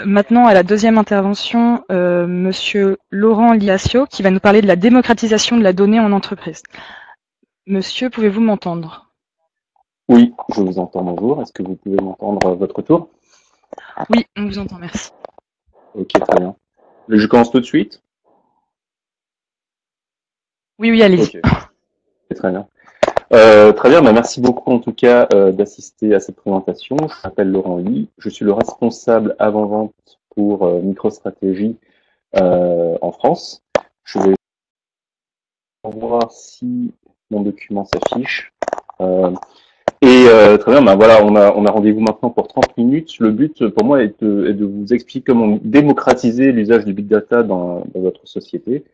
maintenant à la deuxième intervention, Monsieur Laurent Liassio, qui va nous parler de la démocratisation de la donnée en entreprise. Monsieur, pouvez-vous m'entendre? Oui, je vous entends, bonjour. Est-ce que vous pouvez m'entendre à votre tour? Oui, on vous entend, merci. Ok, très bien. Je commence tout de suite? Oui, oui, allez-y. Ok, très bien. Très bien, bah merci beaucoup en tout cas d'assister à cette présentation. Je m'appelle Laurent Ly, je suis le responsable avant-vente pour MicroStratégie en France. Je vais voir si mon document s'affiche. Euh, très bien, bah voilà, on a rendez-vous maintenant pour 30 minutes. Le but pour moi est de vous expliquer comment démocratiser l'usage du big data dans votre société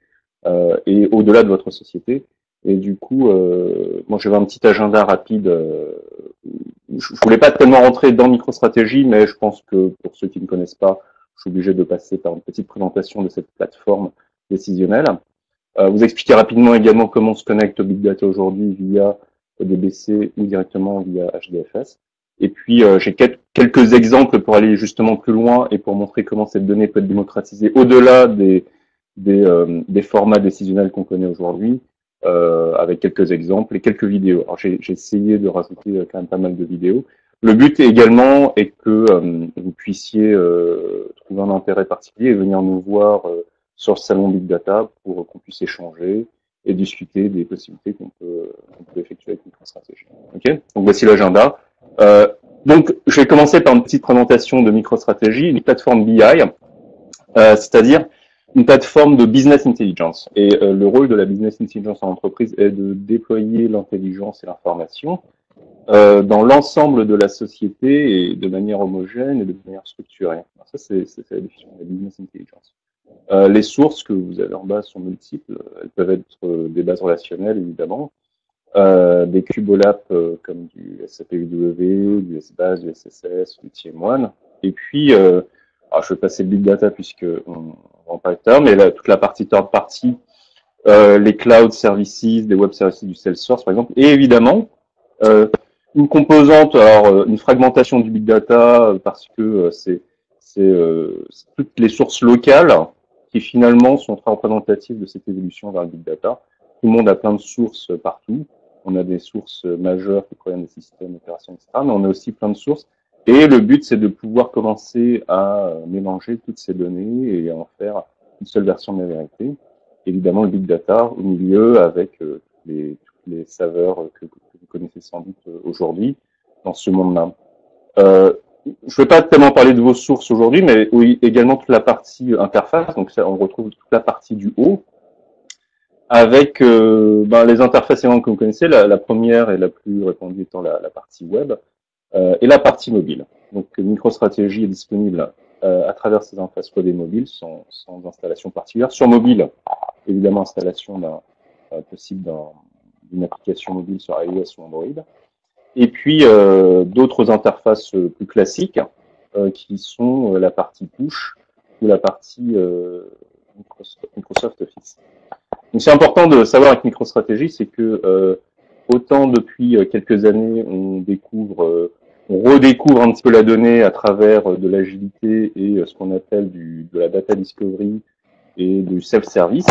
et au-delà de votre société. Et du coup, moi j'avais un petit agenda rapide. Je voulais pas tellement rentrer dans MicroStratégie, mais je pense que pour ceux qui ne connaissent pas, je suis obligé de passer par une petite présentation de cette plateforme décisionnelle. Vous expliquer rapidement également comment on se connecte au Big Data aujourd'hui via ODBC ou directement via HDFS. Et puis, j'ai quelques exemples pour aller justement plus loin et pour montrer comment cette donnée peut être démocratisée au-delà des formats décisionnels qu'on connaît aujourd'hui, avec quelques exemples et quelques vidéos. Alors, j'ai essayé de rajouter quand même pas mal de vidéos. Le but également est que vous puissiez trouver un intérêt particulier et venir nous voir sur le salon Big Data pour qu'on puisse échanger et discuter des possibilités qu'on peut effectuer avec MicroStratégie. Ok, donc voici l'agenda. Euh, donc, je vais commencer par une petite présentation de MicroStratégie, une plateforme BI, c'est-à-dire une plateforme de business intelligence. Et le rôle de la business intelligence en entreprise est de déployer l'intelligence et l'information dans l'ensemble de la société et de manière homogène et de manière structurée. Alors ça, c'est la définition de la business intelligence. Les sources que vous avez en bas sont multiples. Elles peuvent être des bases relationnelles, évidemment, des cubolap comme du SAPUW, du SBase, du SSS, du TM1. Et puis, alors je vais passer le big data puisque on va en parler tout à l'heure, mais là, toute la partie third party, les cloud services, des web services du Salesforce par exemple, et évidemment euh, une composante, alors une fragmentation du big data parce que c'est toutes les sources locales qui finalement sont très représentatives de cette évolution vers le big data. Tout le monde a plein de sources partout. On a des sources majeures qui proviennent des systèmes opérationnels, etc. Mais on a aussi plein de sources. Et le but, c'est de pouvoir commencer à mélanger toutes ces données et à en faire une seule version de la vérité. Évidemment, le big data au milieu avec toutes les saveurs que vous connaissez sans doute aujourd'hui dans ce monde-là. Je ne vais pas tellement parler de vos sources aujourd'hui, mais oui, également toute la partie interface. Donc, ça, on retrouve toute la partie du haut avec les interfaces que vous connaissez. La première et la plus répandue étant la partie web et la partie mobile. Donc, MicroStratégie est disponible à travers ces interfaces web et mobiles sans installation particulière. Sur mobile, évidemment, installation possible d'une application mobile sur iOS ou Android. Et puis d'autres interfaces plus classiques qui sont la partie push ou la partie Microsoft Office. Donc c'est important de savoir avec MicroStratégie, c'est que autant depuis quelques années on redécouvre un petit peu la donnée à travers de l'agilité et ce qu'on appelle de la data discovery et du self-service,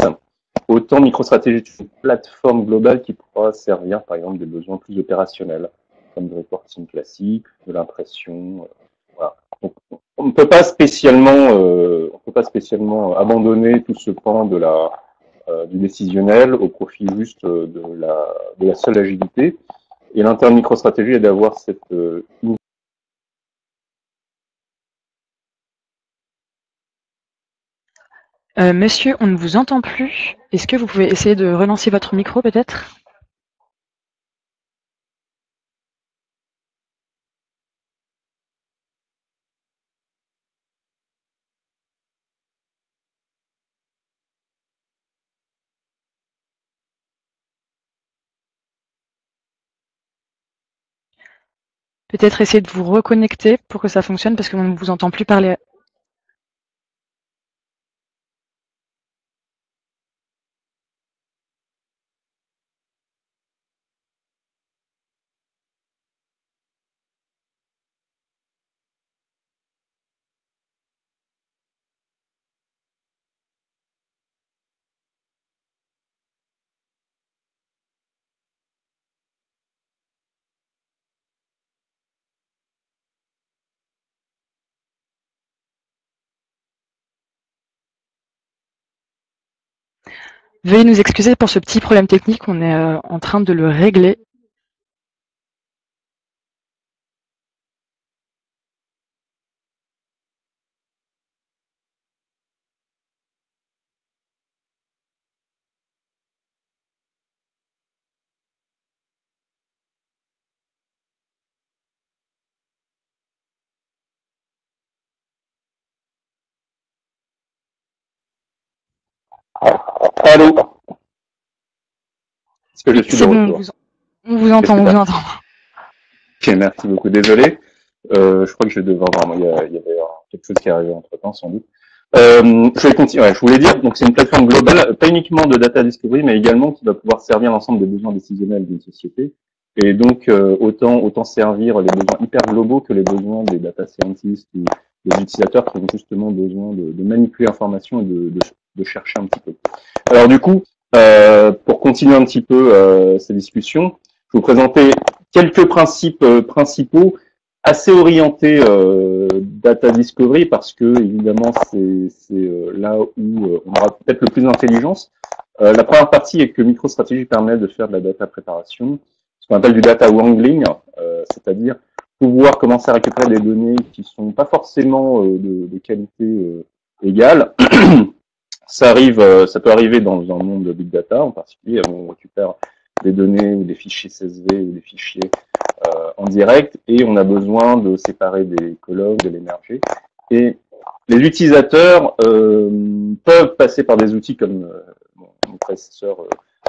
autant MicroStratégie est une plateforme globale qui pourra servir, par exemple, des besoins plus opérationnels, comme du reporting classique, de l'impression. Voilà. Donc, on ne peut pas spécialement abandonner tout ce pan du décisionnel au profit juste de la seule agilité. Et l'intérêt de MicroStratégie est d'avoir cette Monsieur, on ne vous entend plus. Est-ce que vous pouvez essayer de relancer votre micro peut-être? Peut-être essayer de vous reconnecter pour que ça fonctionne parce qu'on ne vous entend plus parler. Veuillez nous excuser pour ce petit problème technique, on est en train de le régler. Allô? Est-ce que je Oui, suis de c'est bon, retour? on vous entend, on vous entend. Ok, merci beaucoup. Désolé. Je crois que je vais devoir voir. Il y avait quelque chose qui est arrivé entre temps, sans doute. Je vais continuer. Ouais, je voulais dire, donc c'est une plateforme globale, pas uniquement de data discovery, mais également qui va pouvoir servir l'ensemble des besoins décisionnels d'une société. Et donc, autant servir les besoins hyper globaux que les besoins des data scientists ou des utilisateurs qui ont justement besoin de manipuler l'information et de chercher un petit peu. Alors du coup, pour continuer un petit peu ces discussions, je vais vous présenter quelques principes principaux assez orientés data discovery parce que évidemment c'est là où on aura peut-être le plus d'intelligence. La première partie est que MicroStrategy permet de faire de la data préparation, ce qu'on appelle du data wrangling, c'est-à-dire pouvoir commencer à récupérer des données qui sont pas forcément de qualité égale. Ça peut arriver dans un monde de big data en particulier, où on récupère des données ou des fichiers CSV ou des fichiers en direct et on a besoin de séparer des colonnes, de les merger. Et les utilisateurs peuvent passer par des outils comme mon prédécesseur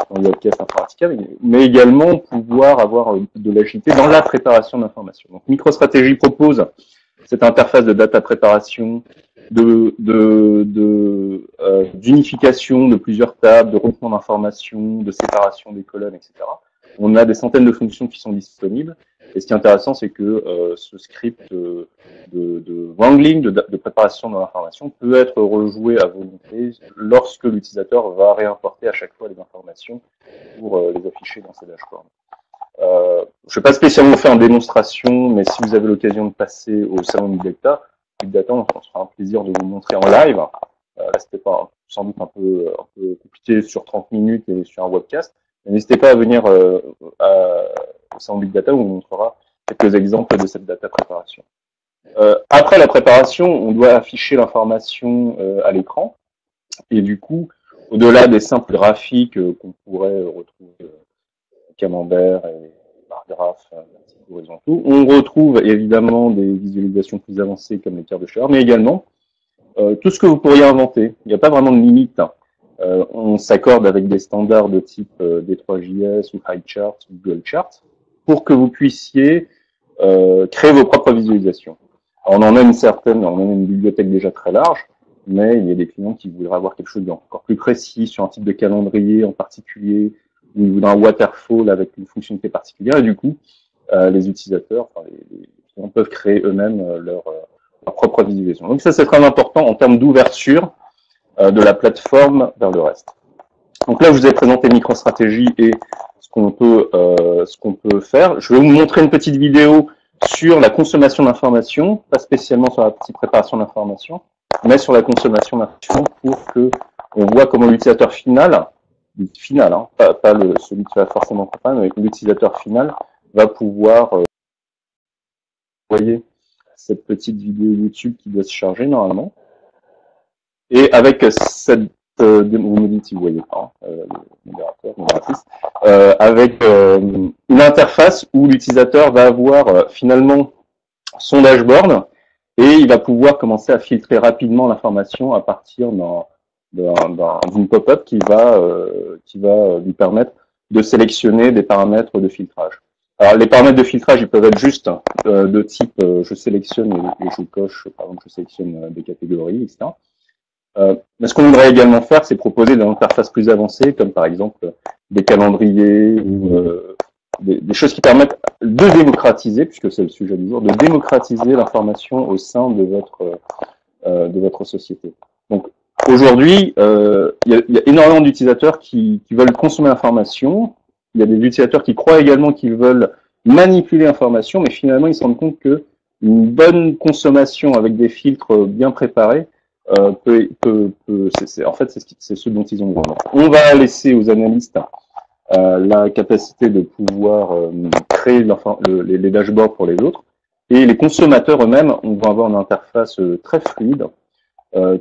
dans le webcast Informatica, mais également pouvoir avoir de l'agilité dans la préparation d'informations. Donc MicroStrategy propose cette interface de data préparation, d'unification de plusieurs tables, de regroupement d'informations, de séparation des colonnes, etc. On a des centaines de fonctions qui sont disponibles. Et ce qui est intéressant, c'est que ce script de wrangling, de préparation de l'information, peut être rejoué à volonté lorsque l'utilisateur va réimporter à chaque fois les informations pour les afficher dans ses dashboards. Je ne vais pas spécialement vous faire une démonstration, mais si vous avez l'occasion de passer au salon Big Data, on se fera un plaisir de vous montrer en live. Là, c'était pas sans doute un peu compliqué sur 30 minutes et sur un webcast. N'hésitez pas à venir au salon Big Data où on vous montrera quelques exemples de cette data préparation. Après la préparation, on doit afficher l'information à l'écran. Et du coup, au-delà des simples graphiques qu'on pourrait retrouver camembert et barres graphes horizontaux. On retrouve évidemment des visualisations plus avancées comme les cartes de chaleur, mais également tout ce que vous pourriez inventer. Il n'y a pas vraiment de limite. On s'accorde avec des standards de type D3JS ou HighChart ou Google Chart pour que vous puissiez créer vos propres visualisations. Alors, on en a une bibliothèque déjà très large, mais il y a des clients qui voudraient avoir quelque chose d'encore plus précis sur un type de calendrier en particulier, ou d'un waterfall avec une fonctionnalité particulière, et du coup, les utilisateurs, les clients peuvent créer eux-mêmes leur propre visualisation. Donc ça, c'est très important en termes d'ouverture de la plateforme vers le reste. Donc là, je vous ai présenté MicroStrategy et ce qu'on peut faire. Je vais vous montrer une petite vidéo sur la consommation d'informations, pas spécialement sur la petite préparation d'informations, mais sur la consommation d'informations pour que on voit comment l'utilisateur final, hein, pas celui qui va forcément comprendre, mais l'utilisateur final va pouvoir voyez cette petite vidéo YouTube qui doit se charger normalement. Et avec cette vous me dites si vous voyez pas, le modératrice, avec une interface où l'utilisateur va avoir finalement son dashboard et il va pouvoir commencer à filtrer rapidement l'information à partir d'une pop-up qui va lui permettre de sélectionner des paramètres de filtrage. Alors les paramètres de filtrage, ils peuvent être juste de type je sélectionne et je coche, par exemple je sélectionne des catégories, etc. Mais ce qu'on voudrait également faire, c'est proposer des interfaces plus avancées, comme par exemple des calendriers ou des choses qui permettent de démocratiser, puisque c'est le sujet du jour, de démocratiser l'information au sein de votre société. Donc aujourd'hui, il y a énormément d'utilisateurs qui veulent consommer l'information. Il y a des utilisateurs qui croient également qu'ils veulent manipuler l'information, mais finalement ils se rendent compte que une bonne consommation avec des filtres bien préparés en fait, c'est ce dont ils ont besoin. On va laisser aux analystes la capacité de pouvoir créer les dashboards pour les autres, et les consommateurs eux-mêmes vont avoir une interface très fluide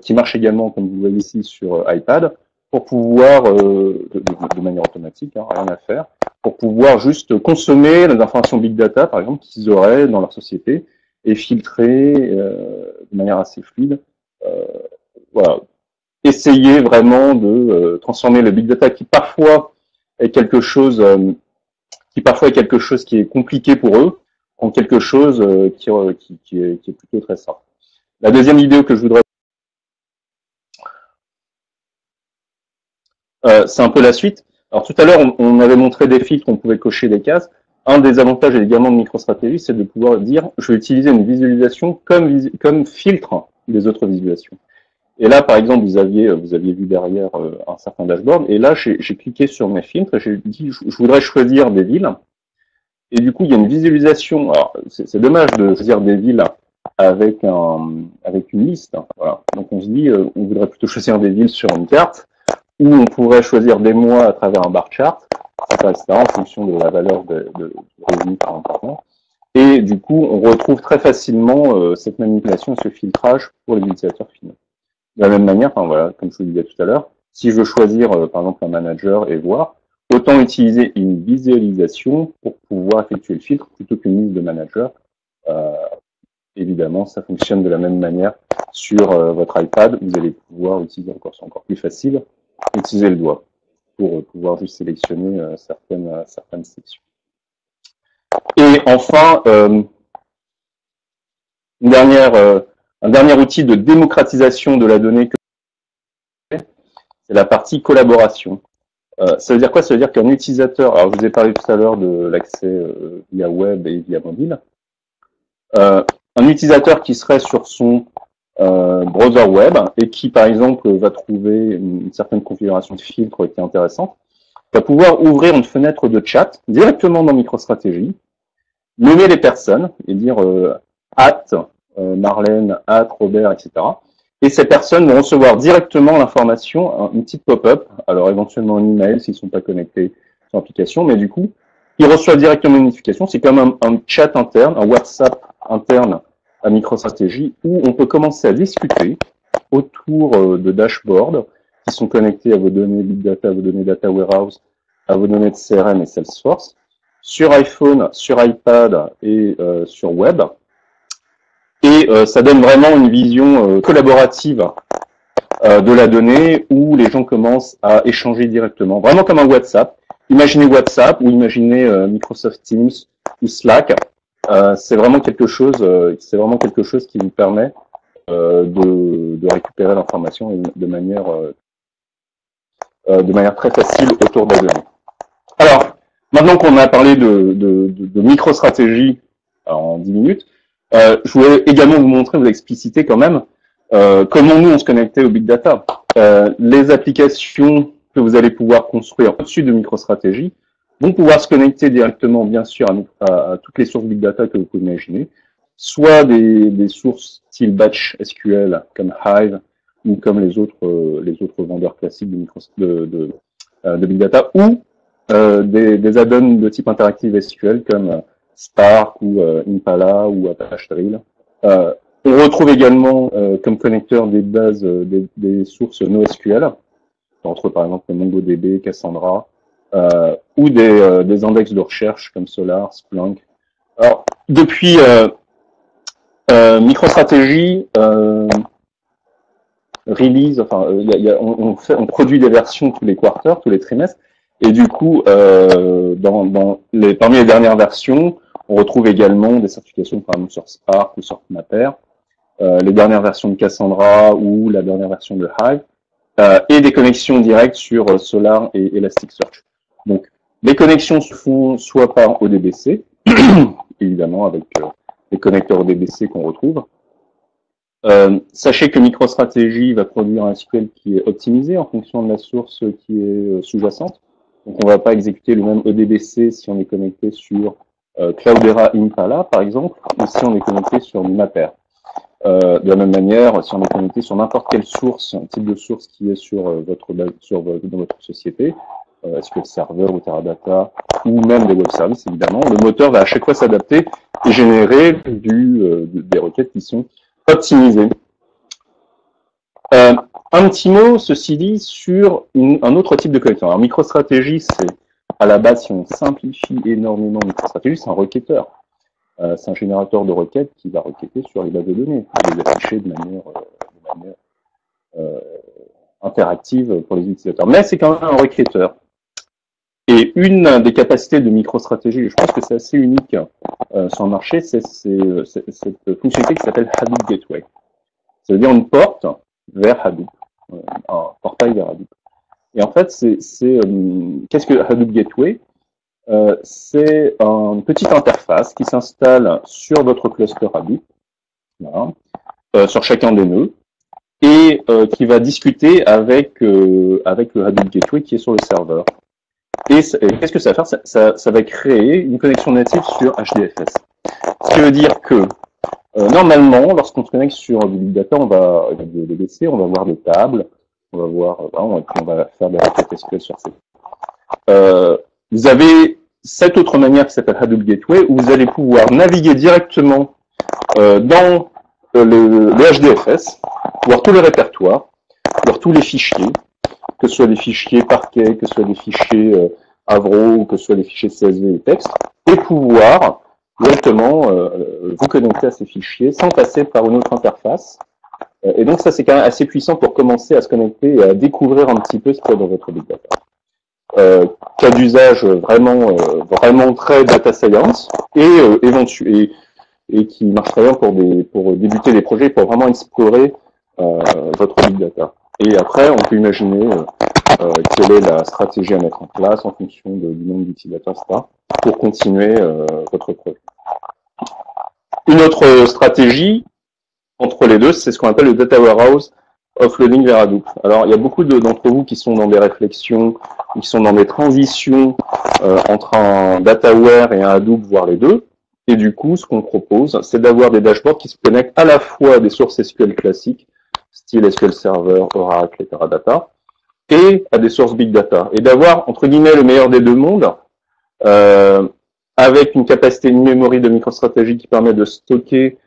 qui marche également, comme vous voyez ici, sur iPad, pour pouvoir, de manière automatique, hein, rien à faire, pour pouvoir juste consommer les informations Big Data, par exemple, qu'ils auraient dans leur société, et filtrer de manière assez fluide. Voilà. Essayer vraiment de transformer le Big Data qui parfois est quelque chose qui est compliqué pour eux, en quelque chose qui est plutôt très simple. La deuxième vidéo que je voudrais c'est un peu la suite. Alors tout à l'heure, on avait montré des filtres, on pouvait cocher des cases. Un des avantages également de MicroStrategy, c'est de pouvoir dire, je vais utiliser une visualisation comme filtre des autres visualisations. Et là, par exemple, vous aviez vu derrière un certain dashboard, et là, j'ai cliqué sur mes filtres, et j'ai dit, je voudrais choisir des villes. Et du coup, il y a une visualisation. Alors, c'est dommage de choisir des villes avec une liste. Voilà. Donc, on se dit, on voudrait plutôt choisir des villes sur une carte, où on pourrait choisir des mois à travers un bar chart, etc., en fonction de la valeur de revenu par important. Et du coup, on retrouve très facilement cette manipulation, ce filtrage pour les utilisateurs finaux. De la même manière, enfin, voilà, comme je vous le disais tout à l'heure, si je veux choisir par exemple un manager et voir, autant utiliser une visualisation pour pouvoir effectuer le filtre plutôt qu'une liste de managers. Évidemment, ça fonctionne de la même manière sur votre iPad. Vous allez pouvoir utiliser c'est encore plus facile, utiliser le doigt pour pouvoir juste sélectionner certaines sections. Et enfin, un dernier outil de démocratisation de la donnée, c'est la partie collaboration. Ça veut dire quoi? Ça veut dire qu'un utilisateur, alors je vous ai parlé tout à l'heure de l'accès via web et via mobile, un utilisateur qui serait sur son browser web et qui, par exemple, va trouver une certaine configuration de filtre qui est intéressante, va pouvoir ouvrir une fenêtre de chat directement dans MicroStrategy, nommer les personnes et dire Marlène, Robert, etc. Et ces personnes vont recevoir directement l'information, une petite pop-up, alors éventuellement un email s'ils ne sont pas connectés sur l'application, mais du coup, ils reçoivent directement une notification. C'est comme un chat interne, un WhatsApp interne à MicroStrategy, où on peut commencer à discuter autour de dashboards qui sont connectés à vos données Big Data, à vos données Data Warehouse, à vos données de CRM et Salesforce, sur iPhone, sur iPad et sur web. Et ça donne vraiment une vision collaborative de la donnée où les gens commencent à échanger directement, vraiment comme un WhatsApp. Imaginez WhatsApp ou imaginez Microsoft Teams ou Slack. C'est vraiment quelque chose qui vous permet de récupérer l'information de manière très facile autour de la donnée. Alors, maintenant qu'on a parlé de MicroStrategy en 10 minutes, je voulais également vous montrer, vous expliciter quand même comment nous on se connectait au Big Data. Les applications que vous allez pouvoir construire au-dessus de MicroStrategy vont pouvoir se connecter directement, bien sûr, à toutes les sources Big Data que vous pouvez imaginer, soit des sources style batch SQL comme Hive ou comme les autres vendeurs classiques de Big Data, ou des add-ons de type interactive SQL comme Spark ou Impala ou Apache Drill. On retrouve également comme connecteur des bases, des sources NoSQL, entre par exemple MongoDB, Cassandra, ou des index de recherche comme Solar, Splunk. Alors, depuis MicroStrategy release, enfin, on produit des versions tous les quarters, tous les trimestres, et du coup, parmi les dernières versions, on retrouve également des certifications, par exemple, sur Spark ou sur Mapper, les dernières versions de Cassandra ou la dernière version de Hive, et des connexions directes sur Solar et Elasticsearch. Donc, les connexions se font soit par ODBC, évidemment avec les connecteurs ODBC qu'on retrouve. Sachez que MicroStrategy va produire un SQL qui est optimisé en fonction de la source qui est sous-jacente. Donc, on ne va pas exécuter le même ODBC si on est connecté sur Cloudera Impala, par exemple, ou si on est connecté sur Mapper. De la même manière, si on est connecté sur n'importe quelle source, un type de source qui est dans votre société, SQL Server ou Teradata, ou même des web services, évidemment, le moteur va à chaque fois s'adapter et générer des requêtes qui sont optimisées. Un petit mot, ceci dit, sur un autre type de connecteur. Alors, MicroStrategy, c'est à la base, si on simplifie énormément MicroStrategy, c'est un requêteur. C'est un générateur de requêtes qui va requêter sur les bases de données, et les afficher de manière interactive pour les utilisateurs. Mais c'est quand même un requêteur. Et une des capacités de MicroStrategy, je pense que c'est assez unique sur le marché, c'est cette fonctionnalité qui s'appelle Hadoop Gateway. Ça veut dire une porte vers Hadoop, un portail vers Hadoop. Et en fait, qu'est-ce que Hadoop Gateway? C'est une petite interface qui s'installe sur votre cluster Hadoop, voilà, sur chacun des nœuds, et qui va discuter avec le Hadoop Gateway qui est sur le serveur. Et qu'est-ce que ça va faire? Ça va créer une connexion native sur HDFS. Ce qui veut dire que normalement, lorsqu'on se connecte sur du Big Data, on va voir des tables, on va faire des requêtes SQL sur ces. Vous avez cette autre manière qui s'appelle Hadoop Gateway, où vous allez pouvoir naviguer directement dans le HDFS, voir tous les répertoires, voir tous les fichiers, que ce soit des fichiers Parquet, que ce soit des fichiers Avro, que ce soit des fichiers CSV ou texte, et pouvoir directement vous connecter à ces fichiers sans passer par une autre interface. Et donc ça, c'est quand même assez puissant pour commencer à se connecter et à découvrir un petit peu ce qu'il y a dans votre Big Data. Cas d'usage vraiment très data science et qui marche très bien pour débuter des projets, pour vraiment explorer votre Big Data. Et après, on peut imaginer quelle est la stratégie à mettre en place en fonction du nombre d'utilisateurs, etc., pour continuer votre projet. Une autre stratégie entre les deux, c'est ce qu'on appelle le Data Warehouse Offloading vers Hadoop. Alors, il y a beaucoup d'entre vous qui sont dans des réflexions, qui sont dans des transitions entre un DataWare et un Hadoop, voire les deux. Et du coup, ce qu'on propose, c'est d'avoir des dashboards qui se connectent à la fois à des sources SQL classiques, style SQL Server, Oracle et Teradata, et à des sources Big Data. Et d'avoir, entre guillemets, le meilleur des deux mondes, avec une capacité in-memory de MicroStrategy qui permet de stocker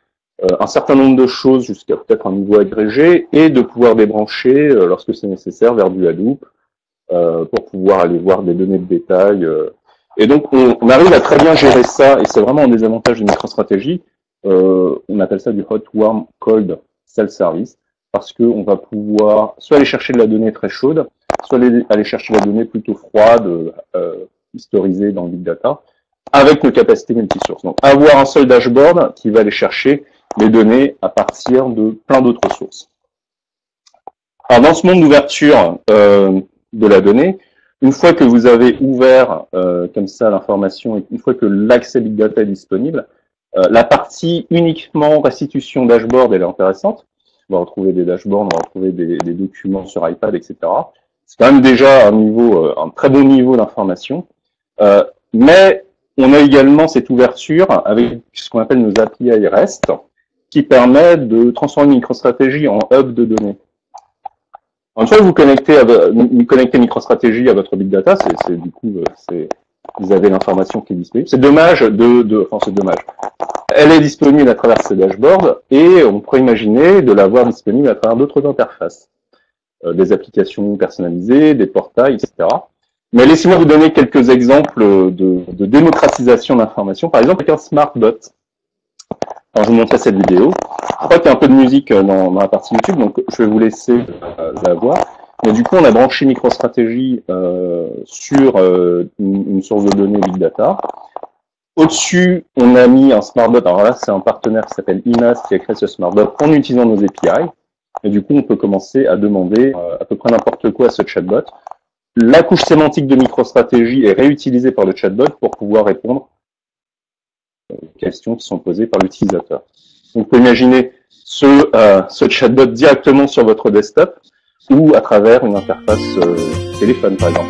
un certain nombre de choses jusqu'à peut-être un niveau agrégé, et de pouvoir débrancher, lorsque c'est nécessaire, vers du Hadoop, pour pouvoir aller voir des données de détail. Et donc, on arrive à très bien gérer ça, et c'est vraiment un des avantages de MicroStrategy. On appelle ça du hot, warm, cold self-service, parce qu'on va pouvoir soit aller chercher de la donnée très chaude, soit aller chercher de la donnée plutôt froide, historisée dans le Big Data, avec nos capacités multisources. Donc, avoir un seul dashboard qui va aller chercher les données à partir de plein d'autres sources. Alors, dans ce monde d'ouverture de la donnée, une fois que vous avez ouvert comme ça l'information, et une fois que l'accès Big Data est disponible, la partie uniquement restitution dashboard, elle est intéressante. On va retrouver des dashboards, on va retrouver des documents sur iPad, etc. C'est quand même déjà un très bon niveau d'information. Mais on a également cette ouverture avec ce qu'on appelle nos API REST, qui permet de transformer MicroStrategy en hub de données. Une fois que vous connectez MicroStrategy à votre Big Data, vous avez l'information qui est disponible. C'est dommage c'est dommage. Elle est disponible à travers ces dashboards et on pourrait imaginer de l'avoir disponible à travers d'autres interfaces. Des applications personnalisées, des portails, etc. Mais laissez-moi vous donner quelques exemples de démocratisation d'informations. Par exemple, avec un SmartBot. Alors, je vous montrerai cette vidéo. Je crois qu'il y a un peu de musique dans la partie YouTube, donc je vais vous laisser la voir. Mais du coup, on a branché MicroStrategy sur une source de données Big Data. Au-dessus, on a mis un SmartBot. Alors là, c'est un partenaire qui s'appelle IMAS qui a créé ce SmartBot en utilisant nos API. Et du coup, on peut commencer à demander à peu près n'importe quoi à ce chatbot. La couche sémantique de MicroStrategy est réutilisée par le chatbot pour pouvoir répondre aux questions qui sont posées par l'utilisateur. Donc, vous pouvez imaginer ce chatbot directement sur votre desktop ou à travers une interface téléphone, par exemple.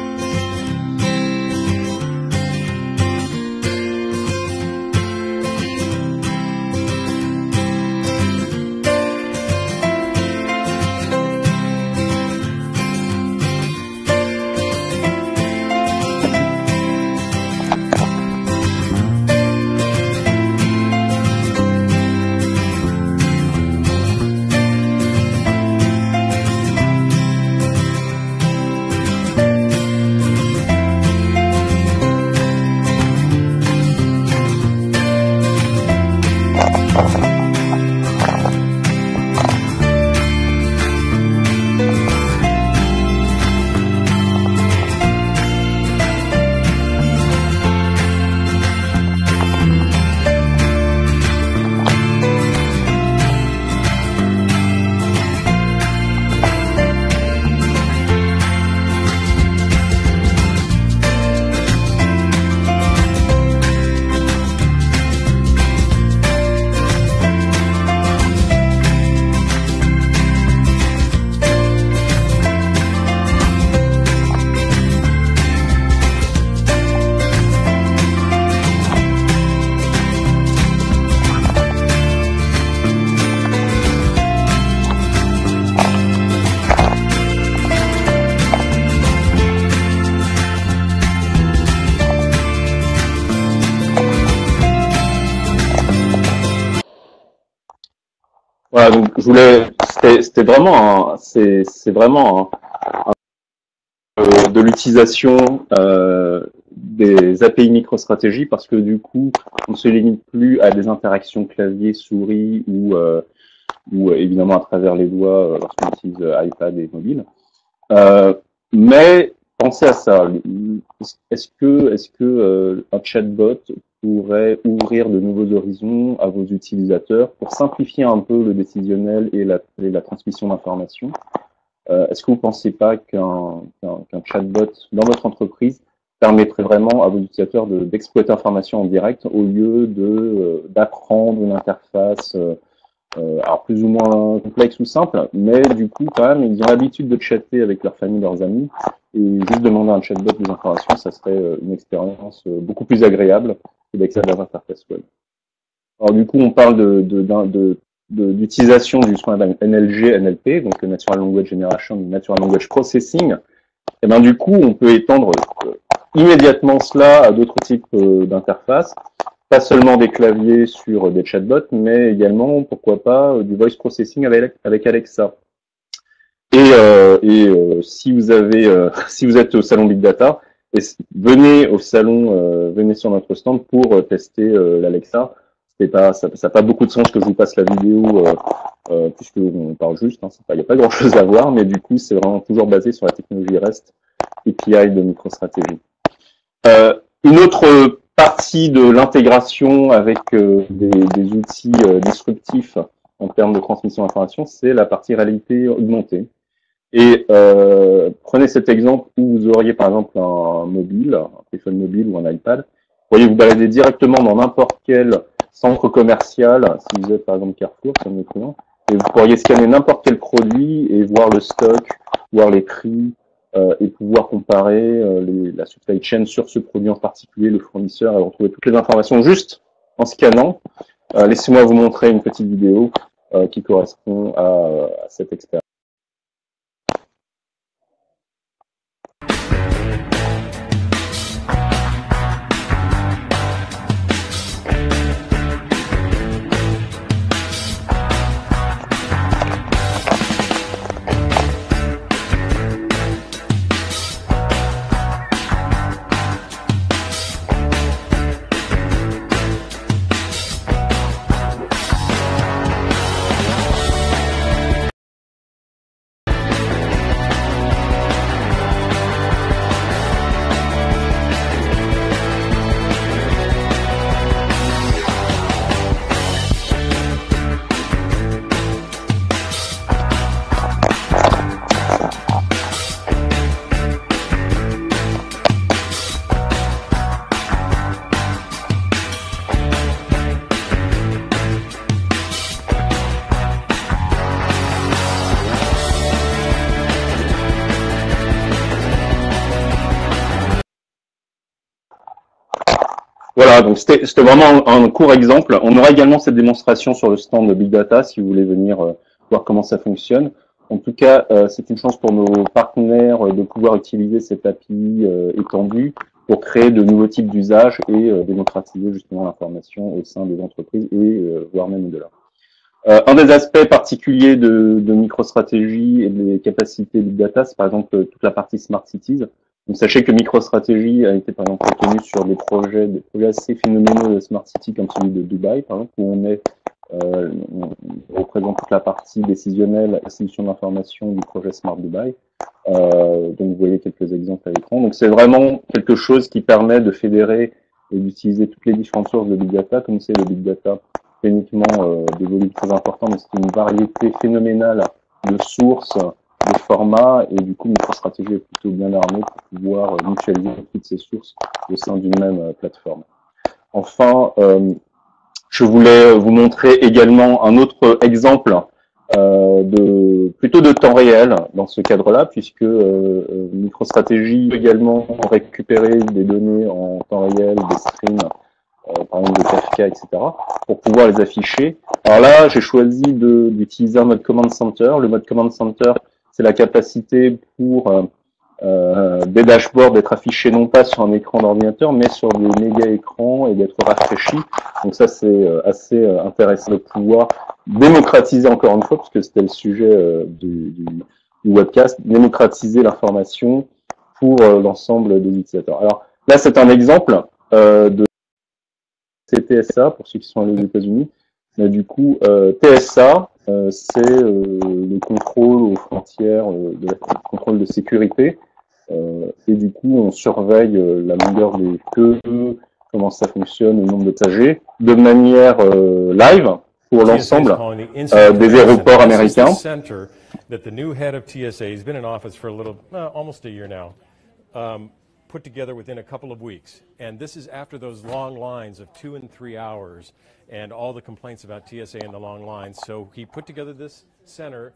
Voilà, donc je voulais, c'était vraiment, c'est vraiment de l'utilisation des API MicroStrategy parce que du coup, on ne se limite plus à des interactions clavier-souris ou évidemment à travers les doigts lorsqu'on utilise iPad et mobile. Mais pensez à ça. Est-ce que un chatbot pourrait ouvrir de nouveaux horizons à vos utilisateurs pour simplifier un peu le décisionnel et la transmission d'informations? Est-ce que vous ne pensez pas qu'un chatbot dans votre entreprise permettrait vraiment à vos utilisateurs d'exploiter l'information en direct au lieu d'apprendre une interface alors plus ou moins complexe ou simple, mais du coup quand même ils ont l'habitude de chatter avec leur famille, leurs amis, et juste demander à un chatbot des informations, ça serait une expérience beaucoup plus agréable que d'accéder à l'interface web. Alors du coup on parle d'utilisation du soin NLG, NLP, donc Natural Language Generation, Natural Language Processing. Et bien du coup on peut étendre immédiatement cela à d'autres types d'interfaces. Pas seulement des claviers sur des chatbots, mais également, pourquoi pas, du voice processing avec Alexa. Si vous si vous êtes au salon Big Data, venez au salon, venez sur notre stand pour tester l'Alexa. Ça n'a pas beaucoup de sens que je vous passe la vidéo, puisque on parle juste. Il n'y a pas grand-chose à voir, mais du coup, c'est vraiment toujours basé sur la technologie REST API de MicroStrategy. Une autre partie de l'intégration avec des outils disruptifs en termes de transmission d'information, c'est la partie réalité augmentée. Et prenez cet exemple où vous auriez par exemple un téléphone mobile ou un iPad. Vous pourriez vous balader directement dans n'importe quel centre commercial, si vous êtes par exemple Carrefour, comme le client, et vous pourriez scanner n'importe quel produit et voir le stock, voir les prix, et pouvoir comparer la supply chain sur ce produit en particulier, le fournisseur, et retrouver toutes les informations juste en scannant. Laissez-moi vous montrer une petite vidéo qui correspond à cette expérience. Voilà, donc c'était vraiment un court exemple. On aura également cette démonstration sur le stand de Big Data si vous voulez venir voir comment ça fonctionne. En tout cas, c'est une chance pour nos partenaires de pouvoir utiliser cette API étendue pour créer de nouveaux types d'usages et démocratiser justement l'information au sein des entreprises et voire même au-delà. Un des aspects particuliers de MicroStrategy et des capacités Big Data, c'est par exemple toute la partie Smart Cities. Donc, sachez que MicroStrategy a été par exemple retenu sur des projets assez phénoménaux de Smart City comme celui de Dubaï, par exemple, où on représente toute la partie décisionnelle, institution d'information du projet Smart Dubaï. Donc vous voyez quelques exemples à l'écran. Donc c'est vraiment quelque chose qui permet de fédérer et d'utiliser toutes les différentes sources de Big Data. Comme c'est le Big Data, c'est uniquement des volumes très importants, mais c'est une variété phénoménale de sources, de formats, et du coup MicroStrategy est plutôt bien armé pour pouvoir mutualiser toutes ces sources au sein d'une même plateforme. Enfin, je voulais vous montrer également un autre exemple plutôt de temps réel dans ce cadre-là, puisque MicroStrategy peut également récupérer des données en temps réel, des streams, par exemple de Kafka, etc., pour pouvoir les afficher. Alors là, j'ai choisi d'utiliser un mode Command Center. Le mode Command Center, c'est la capacité pour des dashboards d'être affichés non pas sur un écran d'ordinateur, mais sur des méga écrans et d'être rafraîchis. Donc ça, c'est assez intéressant de pouvoir démocratiser encore une fois, parce que c'était le sujet du webcast, démocratiser l'information pour l'ensemble des utilisateurs. Alors là, c'est un exemple de TSA pour ceux qui sont allés aux États-Unis. Mais du coup, TSA, c'est le contrôle aux frontières, le contrôle de sécurité. Et du coup, on surveille la longueur des queues, comment ça fonctionne, le nombre de passagers, de manière live pour l'ensemble des aéroports américains. Put together within a couple of weeks. And this is after those long lines of 2 and 3 hours and all the complaints about TSA and the long lines. So he put together this center,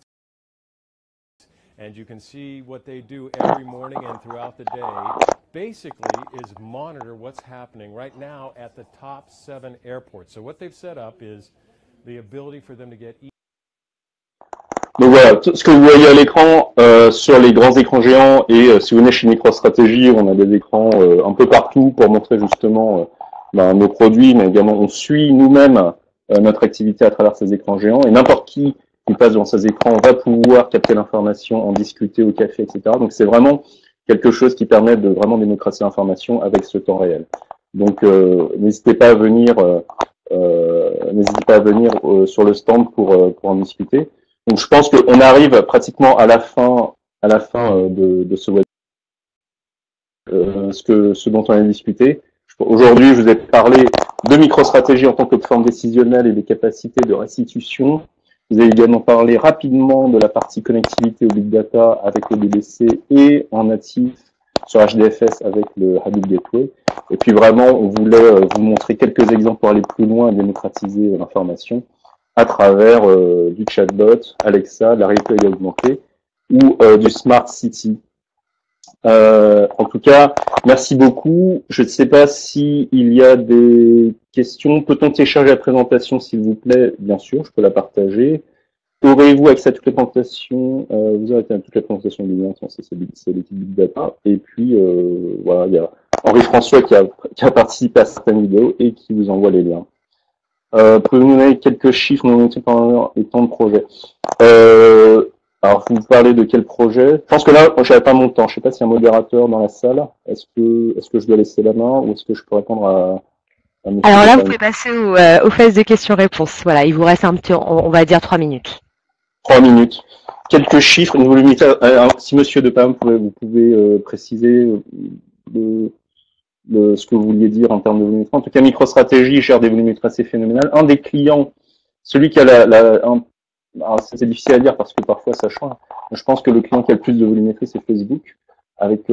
and you can see what they do every morning and throughout the day basically is monitor what's happening right now at the top 7 airports. So what they've set up is the ability for them to get. Donc voilà, tout ce que vous voyez à l'écran sur les grands écrans géants, et si vous venez chez MicroStrategy, on a des écrans un peu partout pour montrer justement nos produits, mais également on suit nous-mêmes notre activité à travers ces écrans géants, et n'importe qui passe devant ces écrans va pouvoir capter l'information, en discuter au café, etc. Donc c'est vraiment quelque chose qui permet de vraiment démocratiser l'information avec ce temps réel. Donc n'hésitez pas à venir, sur le stand pour en discuter. Donc je pense qu'on arrive pratiquement à la fin de ce web, ce dont on a discuté. Aujourd'hui, je vous ai parlé de MicroStrategy en tant que plateforme décisionnelle et des capacités de restitution. Vous avez également parlé rapidement de la partie connectivité au Big Data avec le DBC et en natif sur HDFS avec le Hadoop Gateway. Et puis vraiment, on voulait vous montrer quelques exemples pour aller plus loin et démocratiser l'information à travers du chatbot, Alexa, de la réalité augmentée ou du Smart City. En tout cas, merci beaucoup. Je ne sais pas s'il y a des questions. Peut-on télécharger la présentation, s'il vous plaît? Bien sûr, je peux la partager. Aurez-vous accès à toutes les présentations? Vous aurez toutes les présentations du lien, c'est l'équipe Big Data. Et puis, voilà, il y a Henri-François qui a participé à certaines vidéos et qui vous envoie les liens. Pouvez-vous nous donner quelques chiffres pendant les temps de projet? Alors, vous parlez de quel projet? Je pense que là, j'avais pas mon temps. Je sais pas s'il y a un modérateur dans la salle. Est-ce que je dois laisser la main ou est-ce que je peux répondre à monsieur? Alors là, vous pouvez passer aux phases de questions-réponses. Voilà, il vous reste un petit, on va dire 3 minutes. 3 minutes. Quelques chiffres. Vous limitez si monsieur Depam, vous pouvez préciser ce que vous vouliez dire en termes de volumétrie. En tout cas, MicroStrategy gère des volumétries assez phénoménales. Un des clients, celui qui a c'est difficile à dire parce que parfois ça change. Je pense que le client qui a le plus de volumétrie, c'est Facebook.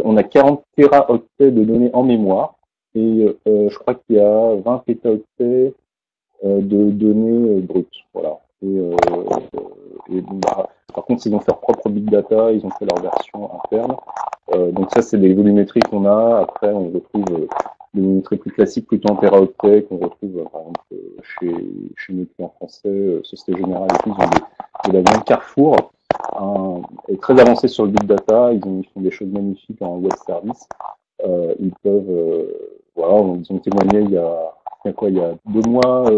On a 40 téraoctets de données en mémoire et je crois qu'il y a 20 pétaoctets de données brutes. Voilà. Par contre, ils ont fait leur propre big data, ils ont fait leur version interne. Donc ça, c'est des volumétries qu'on a. Après, on retrouve des volumétries plus classiques, plutôt en téraoctets, qu'on retrouve par exemple chez nos clients français, Société Générale et tout. Ils ont de la viande Carrefour, est très avancé sur le big data. Ils font des choses magnifiques en web service. Ils peuvent, voilà, ils ont témoigné il y a 2 mois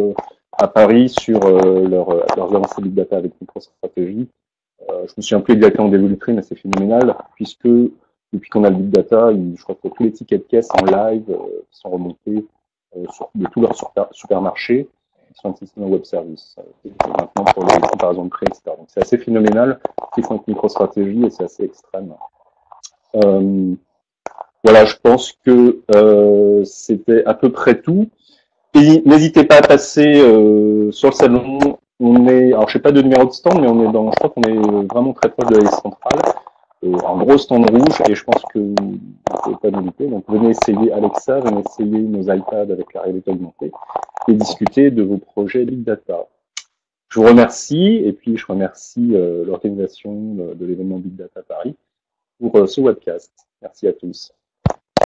à Paris sur leurs avancées big data avec MicroStrategy. Je me souviens plus exactement des volumétries, mais c'est phénoménal puisque depuis qu'on a le big data, je crois que tous les tickets de caisse en live sont remontés de tous leurs supermarchés sur un système web service. Maintenant pour les comparaisons de prix, etc. Donc c'est assez phénoménal ce qu'ils font avec MicroStrategy et c'est assez extrême. Voilà, je pense que c'était à peu près tout. Et n'hésitez pas à passer sur le salon. Alors je sais pas de numéro de stand, mais je crois qu'on est vraiment très proche de la liste centrale. Un gros stand rouge, et je pense que vous ne pouvez pas nous louper. Donc venez essayer Alexa, venez essayer nos iPads avec la réalité augmentée et discuter de vos projets Big Data. Je vous remercie, et puis je remercie l'organisation de l'événement Big Data Paris pour ce webcast. Merci à tous.